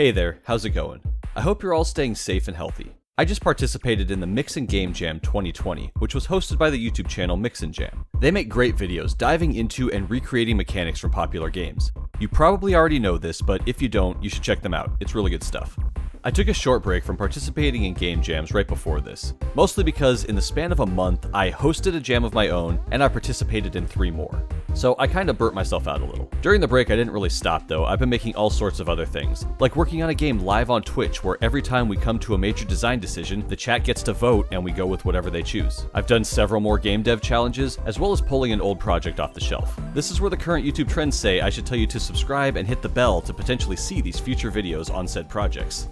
Hey there, how's it going? I hope you're all staying safe and healthy. I just participated in the Mixin' Game Jam 2020, which was hosted by the YouTube channel Mixin' Jam. They make great videos diving into and recreating mechanics from popular games. You probably already know this, but if you don't, you should check them out. It's really good stuff. I took a short break from participating in game jams right before this, mostly because in the span of a month, I hosted a jam of my own and I participated in 3 more. So I kinda burnt myself out a little. During the break, I didn't really stop though. I've been making all sorts of other things, like working on a game live on Twitch where every time we come to a major design decision, the chat gets to vote and we go with whatever they choose. I've done several more game dev challenges, as well as pulling an old project off the shelf. This is where the current YouTube trends say I should tell you to subscribe and hit the bell to potentially see these future videos on said projects.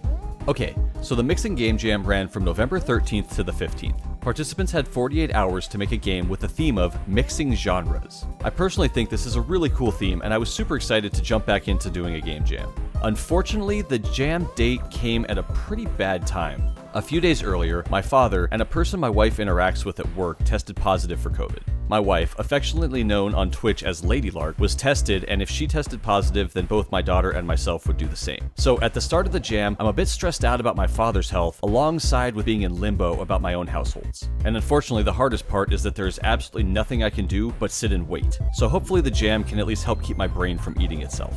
Okay, so the Mixin' Game Jam ran from November 13th to the 15th. Participants had 48 hours to make a game with the theme of mixing genres. I personally think this is a really cool theme, and I was super excited to jump back into doing a game jam. Unfortunately, the jam date came at a pretty bad time. A few days earlier, my father and a person my wife interacts with at work tested positive for COVID. My wife, affectionately known on Twitch as Lady Lark, was tested, and if she tested positive, then both my daughter and myself would do the same. So at the start of the jam, I'm a bit stressed out about my father's health, alongside with being in limbo about my own households. And unfortunately, the hardest part is that there's absolutely nothing I can do but sit and wait. So hopefully the jam can at least help keep my brain from eating itself.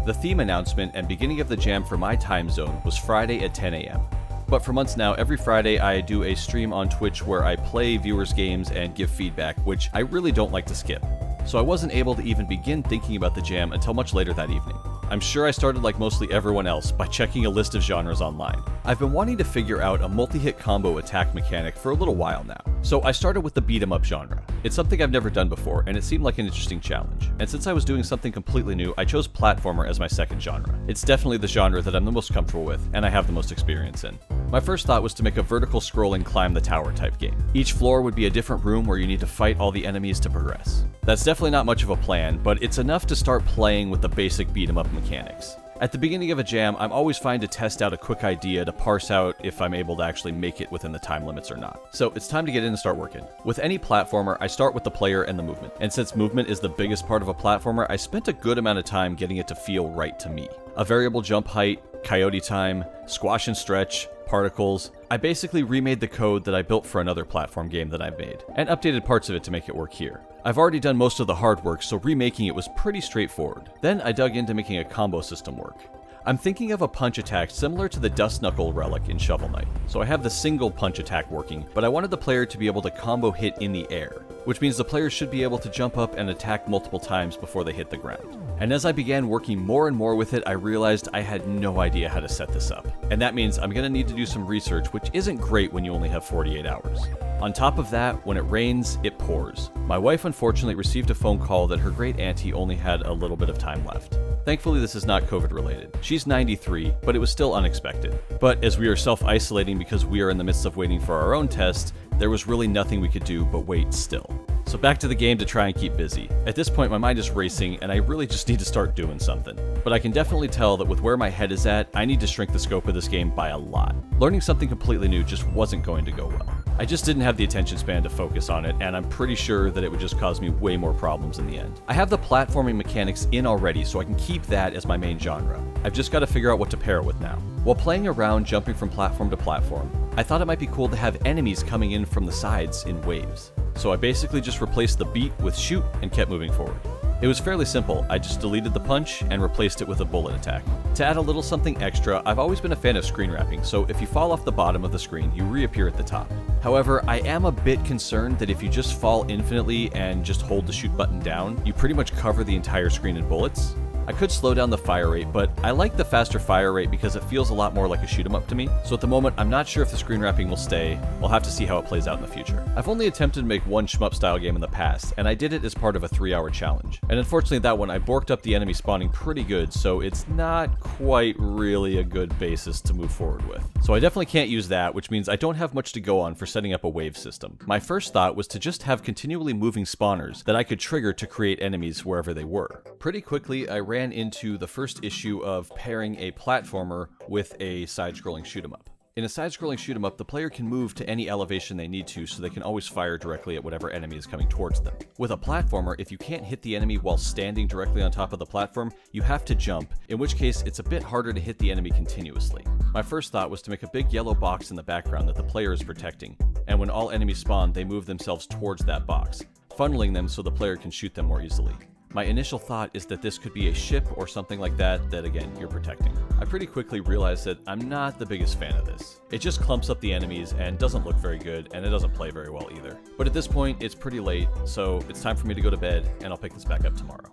The theme announcement and beginning of the jam for my time zone was Friday at 10 a.m. But for months now, every Friday I do a stream on Twitch where I play viewers' games and give feedback, which I really don't like to skip. So I wasn't able to even begin thinking about the jam until much later that evening. I'm sure I started like mostly everyone else by checking a list of genres online. I've been wanting to figure out a multi-hit combo attack mechanic for a little while now. So I started with the beat 'em up genre. It's something I've never done before, and it seemed like an interesting challenge. And since I was doing something completely new, I chose platformer as my second genre. It's definitely the genre that I'm the most comfortable with, and I have the most experience in. My first thought was to make a vertical scrolling climb the tower type game. Each floor would be a different room where you need to fight all the enemies to progress. That's definitely not much of a plan, but it's enough to start playing with the basic beat 'em up mechanics. At the beginning of a jam, I'm always fine to test out a quick idea to parse out if I'm able to actually make it within the time limits or not. So it's time to get in and start working. With any platformer, I start with the player and the movement. And since movement is the biggest part of a platformer, I spent a good amount of time getting it to feel right to me. A variable jump height, coyote time, squash and stretch, particles. I basically remade the code that I built for another platform game that I've made, and updated parts of it to make it work here. I've already done most of the hard work, so remaking it was pretty straightforward. Then I dug into making a combo system work. I'm thinking of a punch attack similar to the Dust Knuckle relic in Shovel Knight. So I have the single punch attack working, but I wanted the player to be able to combo hit in the air, which means the player should be able to jump up and attack multiple times before they hit the ground. And as I began working more and more with it, I realized I had no idea how to set this up. And that means I'm gonna need to do some research, which isn't great when you only have 48 hours. On top of that, when it rains, it pours. My wife unfortunately received a phone call that her great auntie only had a little bit of time left. Thankfully, this is not COVID related. She's 93, but it was still unexpected. But as we are self-isolating because we are in the midst of waiting for our own test, there was really nothing we could do but wait still. So back to the game to try and keep busy. At this point, my mind is racing, and I really just need to start doing something. But I can definitely tell that with where my head is at, I need to shrink the scope of this game by a lot. Learning something completely new just wasn't going to go well. I just didn't have the attention span to focus on it, and I'm pretty sure that it would just cause me way more problems in the end. I have the platforming mechanics in already, so I can keep that as my main genre. I've just got to figure out what to pair it with now. While playing around jumping from platform to platform, I thought it might be cool to have enemies coming in from the sides in waves. So I basically just replaced the beat with shoot and kept moving forward. It was fairly simple. I just deleted the punch and replaced it with a bullet attack. To add a little something extra, I've always been a fan of screen wrapping, so if you fall off the bottom of the screen, you reappear at the top. However, I am a bit concerned that if you just fall infinitely and just hold the shoot button down, you pretty much cover the entire screen in bullets. I could slow down the fire rate, but I like the faster fire rate because it feels a lot more like a shoot 'em up to me. So at the moment, I'm not sure if the screen wrapping will stay. We'll have to see how it plays out in the future. I've only attempted to make one shmup style game in the past, and I did it as part of a 3-hour challenge. And unfortunately that one, I borked up the enemy spawning pretty good, so it's not quite really a good basis to move forward with. So I definitely can't use that, which means I don't have much to go on for setting up a wave system. My first thought was to just have continually moving spawners that I could trigger to create enemies wherever they were. Pretty quickly, I ran into the first issue of pairing a platformer with a side-scrolling shoot 'em up. In a side-scrolling shoot-'em-up, the player can move to any elevation they need to so they can always fire directly at whatever enemy is coming towards them. With a platformer, if you can't hit the enemy while standing directly on top of the platform, you have to jump, in which case it's a bit harder to hit the enemy continuously. My first thought was to make a big yellow box in the background that the player is protecting, and when all enemies spawn, they move themselves towards that box, funneling them so the player can shoot them more easily. My initial thought is that this could be a ship or something like that again, you're protecting. I pretty quickly realized that I'm not the biggest fan of this. It just clumps up the enemies and doesn't look very good, and it doesn't play very well either. But at this point, it's pretty late, so it's time for me to go to bed, and I'll pick this back up tomorrow.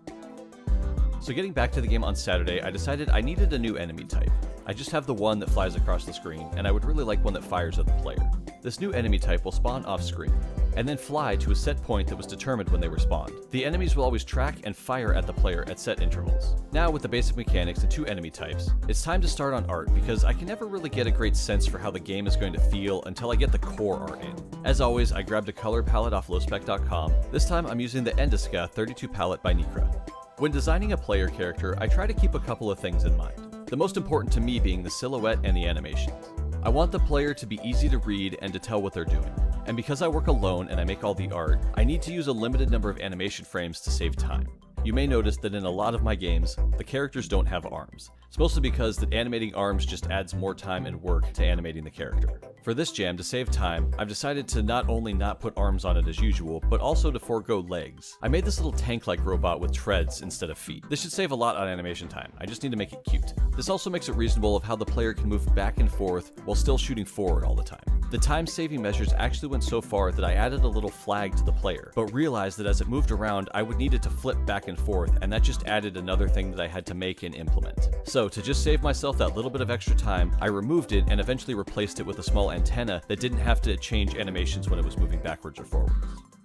So getting back to the game on Saturday, I decided I needed a new enemy type. I just have the one that flies across the screen, and I would really like one that fires at the player. This new enemy type will spawn off screen, and then fly to a set point that was determined when they were spawned. The enemies will always track and fire at the player at set intervals. Now with the basic mechanics and 2 enemy types, it's time to start on art because I can never really get a great sense for how the game is going to feel until I get the core art in. As always, I grabbed a color palette off lowspec.com. This time I'm using the Endiska 32 palette by Nikra. When designing a player character, I try to keep a couple of things in mind. The most important to me being the silhouette and the animations. I want the player to be easy to read and to tell what they're doing. And because I work alone and I make all the art, I need to use a limited number of animation frames to save time. You may notice that in a lot of my games, the characters don't have arms. It's mostly because that animating arms just adds more time and work to animating the character. For this jam, to save time, I've decided to not only not put arms on it as usual, but also to forego legs. I made this little tank-like robot with treads instead of feet. This should save a lot on animation time, I just need to make it cute. This also makes it reasonable of how the player can move back and forth while still shooting forward all the time. The time-saving measures actually went so far that I added a little flag to the player, but realized that as it moved around, I would need it to flip back and forth, and that just added another thing that I had to make and implement. So to just save myself that little bit of extra time, I removed it and eventually replaced it with a small antenna that didn't have to change animations when it was moving backwards or forwards.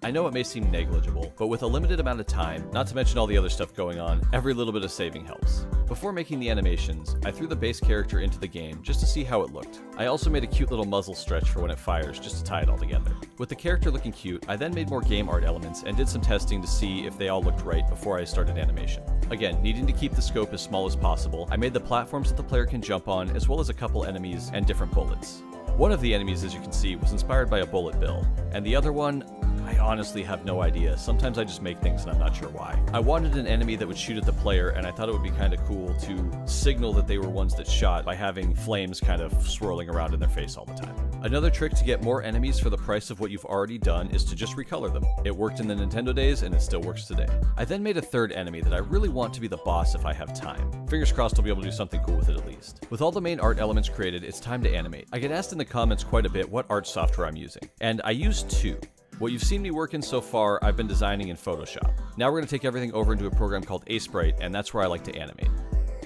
I know it may seem negligible, but with a limited amount of time, not to mention all the other stuff going on, every little bit of saving helps. Before making the animations, I threw the base character into the game just to see how it looked. I also made a cute little muzzle stretch for when it fires just to tie it all together. With the character looking cute, I then made more game art elements and did some testing to see if they all looked right before I started animation. Again, needing to keep the scope as small as possible, I made the platforms that the player can jump on as well as a couple enemies and different bullets. One of the enemies, as you can see, was inspired by a bullet bill, and the other one, I honestly have no idea. Sometimes I just make things and I'm not sure why. I wanted an enemy that would shoot at the player, and I thought it would be kind of cool to signal that they were ones that shot by having flames kind of swirling around in their face all the time. Another trick to get more enemies for the price of what you've already done is to just recolor them. It worked in the Nintendo days and it still works today. I then made a third enemy that I really want to be the boss if I have time. Fingers crossed I'll be able to do something cool with it at least. With all the main art elements created, it's time to animate. I get asked in the comments quite a bit what art software I'm using, and I use 2. What you've seen me work in so far, I've been designing in Photoshop. Now we're going to take everything over into a program called Asesprite, and that's where I like to animate.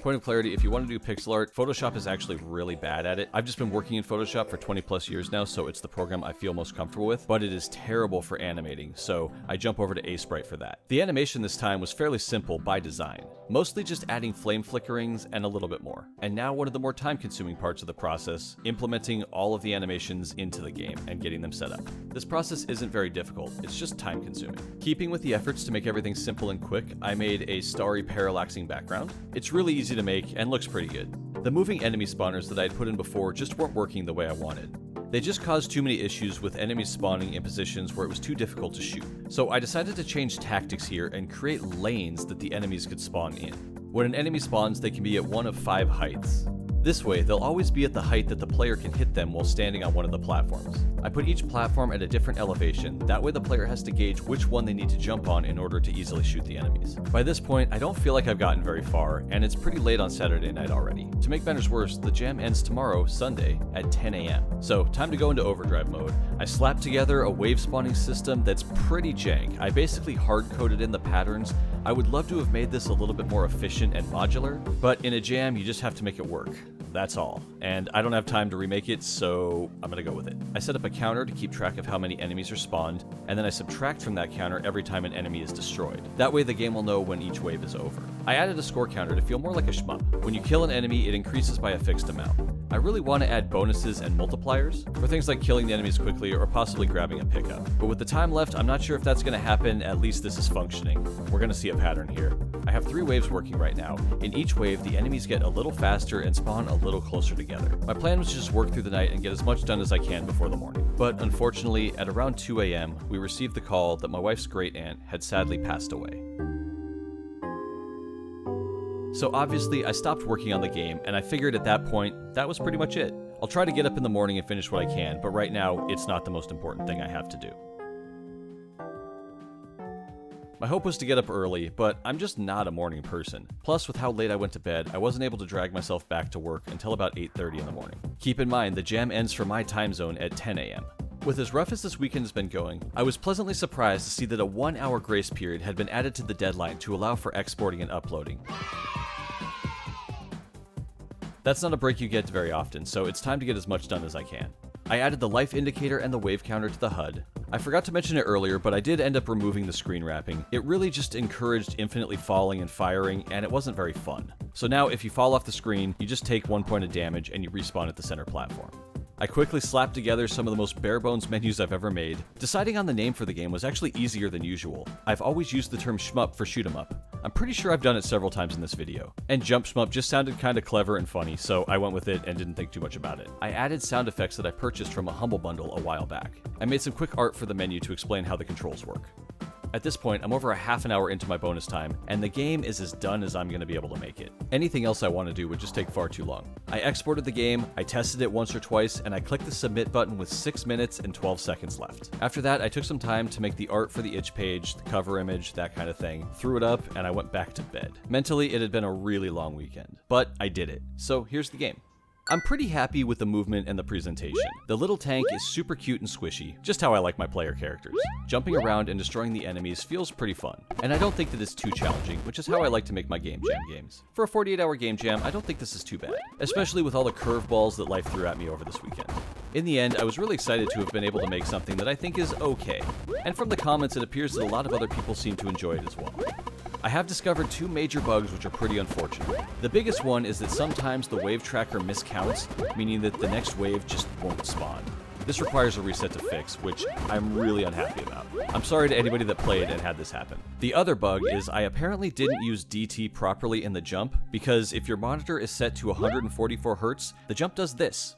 Point of clarity, if you want to do pixel art, Photoshop is actually really bad at it. I've just been working in Photoshop for 20 plus years now, so it's the program I feel most comfortable with, but it is terrible for animating, so I jump over to Asesprite for that. The animation this time was fairly simple by design, mostly just adding flame flickerings and a little bit more. And now one of the more time-consuming parts of the process, implementing all of the animations into the game and getting them set up. This process isn't very difficult, it's just time-consuming. Keeping with the efforts to make everything simple and quick, I made a starry parallaxing background. It's really easy to make and looks pretty good. The moving enemy spawners that I had put in before just weren't working the way I wanted. They just caused too many issues with enemies spawning in positions where it was too difficult to shoot. So I decided to change tactics here and create lanes that the enemies could spawn in. When an enemy spawns, they can be at one of 5 heights. This way, they'll always be at the height that the player can hit them while standing on one of the platforms. I put each platform at a different elevation, that way the player has to gauge which one they need to jump on in order to easily shoot the enemies. By this point, I don't feel like I've gotten very far, and it's pretty late on Saturday night already. To make matters worse, the jam ends tomorrow, Sunday, at 10 a.m. So, time to go into overdrive mode. I slapped together a wave spawning system that's pretty jank. I basically hard-coded in the patterns. I would love to have made this a little bit more efficient and modular, but in a jam, you just have to make it work. That's all. And I don't have time to remake it, so I'm gonna go with it. I set up a counter to keep track of how many enemies are spawned, and then I subtract from that counter every time an enemy is destroyed. That way the game will know when each wave is over. I added a score counter to feel more like a shmup. When you kill an enemy, it increases by a fixed amount. I really want to add bonuses and multipliers for things like killing the enemies quickly or possibly grabbing a pickup. But with the time left, I'm not sure if that's going to happen. At least this is functioning. We're going to see a pattern here. I have 3 waves working right now. In each wave, the enemies get a little faster and spawn a little closer together. My plan was to just work through the night and get as much done as I can before the morning. But unfortunately, at around 2 a.m., we received the call that my wife's great aunt had sadly passed away. So obviously, I stopped working on the game, and I figured at that point, that was pretty much it. I'll try to get up in the morning and finish what I can, but right now, it's not the most important thing I have to do. My hope was to get up early, but I'm just not a morning person. Plus, with how late I went to bed, I wasn't able to drag myself back to work until about 8:30 in the morning. Keep in mind, the jam ends for my time zone at 10 a.m. With as rough as this weekend has been going, I was pleasantly surprised to see that a 1-hour grace period had been added to the deadline to allow for exporting and uploading. That's not a break you get very often, so it's time to get as much done as I can. I added the life indicator and the wave counter to the HUD. I forgot to mention it earlier, but I did end up removing the screen wrapping. It really just encouraged infinitely falling and firing, and it wasn't very fun. So now if you fall off the screen, you just take 1 point of damage and you respawn at the center platform. I quickly slapped together some of the most bare-bones menus I've ever made. Deciding on the name for the game was actually easier than usual. I've always used the term shmup for shoot 'em up. I'm pretty sure I've done it several times in this video. And jump shmup just sounded kinda clever and funny, so I went with it and didn't think too much about it. I added sound effects that I purchased from a Humble Bundle a while back. I made some quick art for the menu to explain how the controls work. At this point, I'm over a half an hour into my bonus time, and the game is as done as I'm going to be able to make it. Anything else I want to do would just take far too long. I exported the game, I tested it once or twice, and I clicked the submit button with 6 minutes and 12 seconds left. After that, I took some time to make the art for the itch page, the cover image, that kind of thing, threw it up, and I went back to bed. Mentally, it had been a really long weekend, but I did it. So here's the game. I'm pretty happy with the movement and the presentation. The little tank is super cute and squishy, just how I like my player characters. Jumping around and destroying the enemies feels pretty fun, and I don't think that it's too challenging, which is how I like to make my game jam games. For a 48-hour game jam, I don't think this is too bad, especially with all the curveballs that life threw at me over this weekend. In the end, I was really excited to have been able to make something that I think is okay, and from the comments it appears that a lot of other people seem to enjoy it as well. I have discovered 2 major bugs which are pretty unfortunate. The biggest one is that sometimes the wave tracker miscounts, meaning that the next wave just won't spawn. This requires a reset to fix, which I'm really unhappy about. I'm sorry to anybody that played and had this happen. The other bug is I apparently didn't use DT properly in the jump, because if your monitor is set to 144 Hz, the jump does this.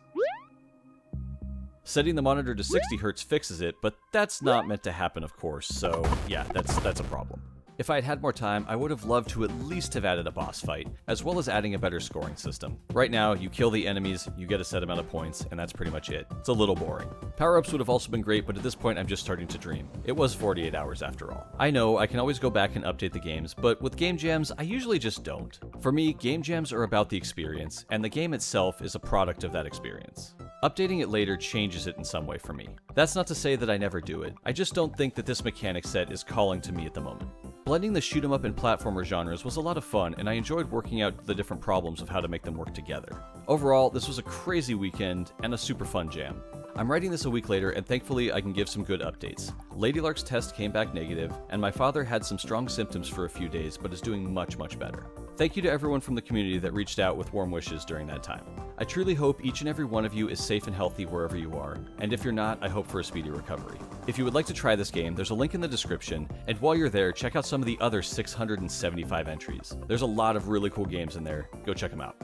Setting the monitor to 60 Hz fixes it, but that's not meant to happen, of course, so yeah, that's a problem. If I had had more time, I would have loved to at least have added a boss fight, as well as adding a better scoring system. Right now, you kill the enemies, you get a set amount of points, and that's pretty much it. It's a little boring. Power-ups would have also been great, but at this point I'm just starting to dream. It was 48 hours after all. I know, I can always go back and update the games, but with game jams, I usually just don't. For me, game jams are about the experience, and the game itself is a product of that experience. Updating it later changes it in some way for me. That's not to say that I never do it, I just don't think that this mechanic set is calling to me at the moment. Blending the shoot 'em up and platformer genres was a lot of fun, and I enjoyed working out the different problems of how to make them work together. Overall, this was a crazy weekend and a super fun jam. I'm writing this a week later, and thankfully I can give some good updates. Lady Lark's test came back negative, and my father had some strong symptoms for a few days, but is doing much better. Thank you to everyone from the community that reached out with warm wishes during that time. I truly hope each and every one of you is safe and healthy wherever you are, and if you're not, I hope for a speedy recovery. If you would like to try this game, there's a link in the description, and while you're there, check out some of the other 675 entries. There's a lot of really cool games in there. Go check them out.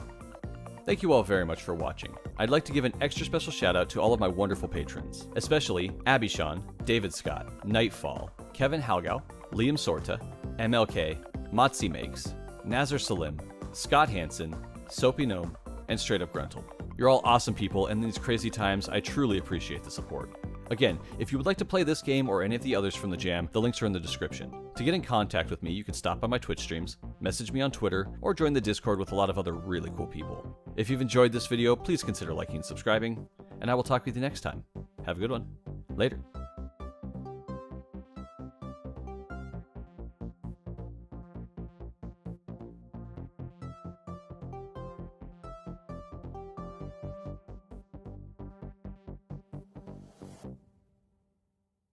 Thank you all very much for watching. I'd like to give an extra special shout out to all of my wonderful patrons, especially Abby Sean, David Scott, Nightfall, Kevin Halgau, Liam Sorta, MLK, Motzi Makes, Nazar Salim, Scott Hansen, Soapy Gnome, and Straight Up Gruntle. You're all awesome people, and in these crazy times, I truly appreciate the support. Again, if you would like to play this game or any of the others from the jam, the links are in the description. To get in contact with me, you can stop by my Twitch streams, message me on Twitter, or join the Discord with a lot of other really cool people. If you've enjoyed this video, please consider liking and subscribing, and I will talk with you next time. Have a good one. Later.